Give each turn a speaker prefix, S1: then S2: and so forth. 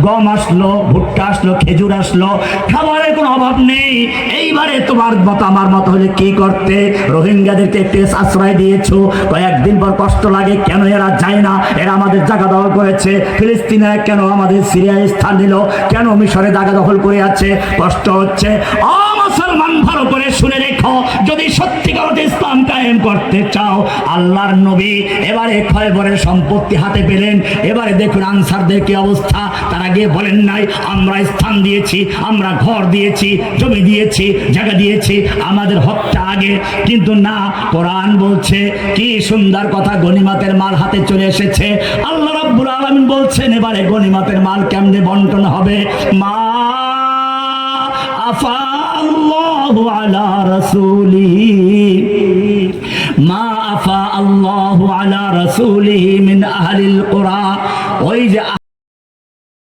S1: গম আসলো, ভুট্টা আসলো, খেজুর আসলো, খাবারের কোনো অভাব নেই। এইবারে তোমার মতো আমার মতো হলে কি করতে? রোহিঙ্গাদেরকে একটু আশ্রয় দিয়েছো, কয়েকদিন পর কষ্ট লাগে, কেন এরা যায় না? এরা আমাদের জায়গা দখল করেছে। ফিলিস্তিনে কেন আমাদের সিরিয়ায় স্থান নিল? কেন মিশরে জায়গা দখল করে আছে? কষ্ট হচ্ছে। মুসলমান ভালো করে শুনে রেখো, যদি সত্যিকার অর্থে ইসলাম কায়েম করতে চাও, আল্লাহর নবী এবারে খয়বরের সম্পত্তি হাতে পেলেন। এবারে দেখুন আনসারদের কি অবস্থা। তারা গিয়ে বলেন নাই আমরা স্থান দিয়েছি, আমরা ঘর দিয়েছি, জমি দিয়েছি, জায়গা দিয়েছি, আমাদের হকটা আগে। কিন্তু না, কোরআন বলছে কি সুন্দর কথা, গনিমতের মাল হাতে চলে এসেছে। আল্লাহ রাব্বুল আলামিন বলছেন এবারে গনিমতের মাল কেমনে বন্টন হবে? মা আফা আল্লাহু আলা রাসূলিহি, মা আফা আল্লাহু আলা রাসূলিহি মিন আহলিল কুরা। ওই যে